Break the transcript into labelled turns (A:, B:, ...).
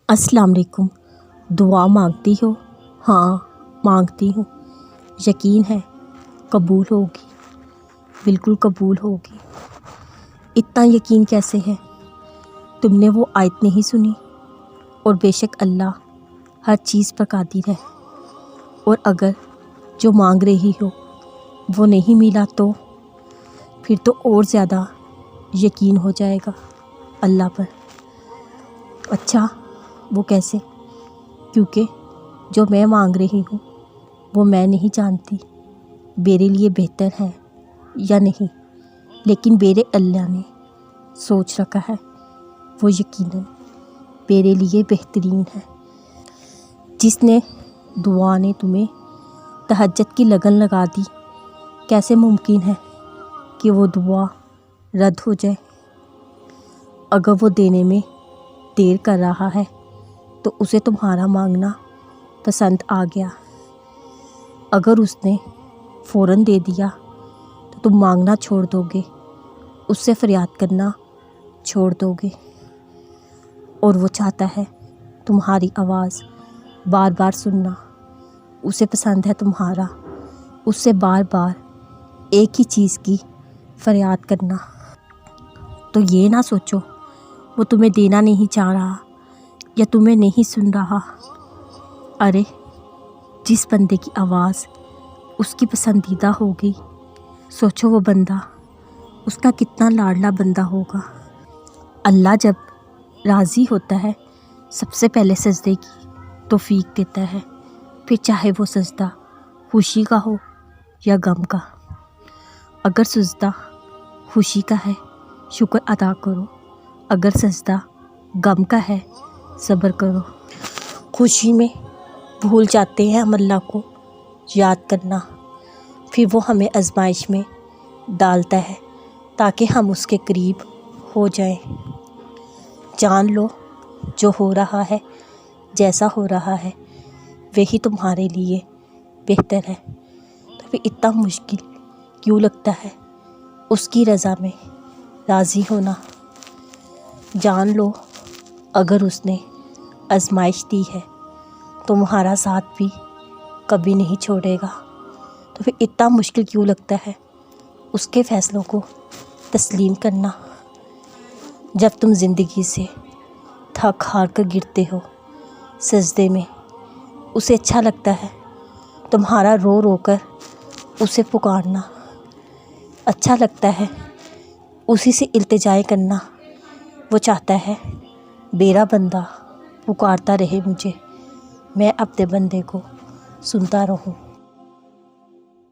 A: अस्सलाम वालेकुम। दुआ मांगती हो? हाँ मांगती हूँ। यकीन है कबूल होगी, बिल्कुल कबूल होगी। इतना यकीन कैसे है? तुमने वो आयत नहीं सुनी? और बेशक अल्लाह हर चीज़ पर कादिर है। और अगर जो मांग रही हो वो नहीं मिला तो फिर तो और ज़्यादा यकीन हो जाएगा अल्लाह पर। अच्छा वो कैसे? क्योंकि जो मैं मांग रही हूँ वो मैं नहीं जानती मेरे लिए बेहतर है या नहीं, लेकिन मेरे अल्लाह ने सोच रखा है वो यकीनन मेरे लिए बेहतरीन है। जिसने दुआ ने तुम्हें तहज्जुद की लगन लगा दी, कैसे मुमकिन है कि वो दुआ रद्द हो जाए? अगर वो देने में देर कर रहा है तो उसे तुम्हारा मांगना पसंद आ गया। अगर उसने फ़ौरन दे दिया तो तुम मांगना छोड़ दोगे, उससे फरियाद करना छोड़ दोगे। और वो चाहता है तुम्हारी आवाज़ बार बार सुनना, उसे पसंद है तुम्हारा उससे बार बार एक ही चीज़ की फरियाद करना। तो ये ना सोचो वो तुम्हें देना नहीं चाह रहा या तुम्हें नहीं सुन रहा। अरे जिस बंदे की आवाज़ उसकी पसंदीदा होगी, सोचो वो बंदा उसका कितना लाडला बंदा होगा। अल्लाह जब राज़ी होता है सबसे पहले सजदे की तौफीक देता है, फिर चाहे वो सजदा खुशी का हो या गम का। अगर सजदा खुशी का है शुक्र अदा करो, अगर सजदा गम का है सब्र करो। खुशी में भूल जाते हैं हम अल्लाह को याद करना, फिर वो हमें आजमाइश में डालता है ताकि हम उसके करीब हो जाएं। जान लो जो हो रहा है जैसा हो रहा है वही तुम्हारे लिए बेहतर है। तो फिर इतना मुश्किल क्यों लगता है उसकी रज़ा में राज़ी होना? जान लो अगर उसने आजमाइश दी है तुम्हारा साथ भी कभी नहीं छोड़ेगा। तो फिर इतना मुश्किल क्यों लगता है उसके फ़ैसलों को तस्लीम करना? जब तुम ज़िंदगी से थक हार कर गिरते हो सजदे में, उसे अच्छा लगता है तुम्हारा रो रो कर उसे पुकारना, अच्छा लगता है उसी से इल्तिजाएं करना। वो चाहता है मेरा बंदा पुकारता रहे मुझे, मैं अपने बंदे को सुनता रहूं।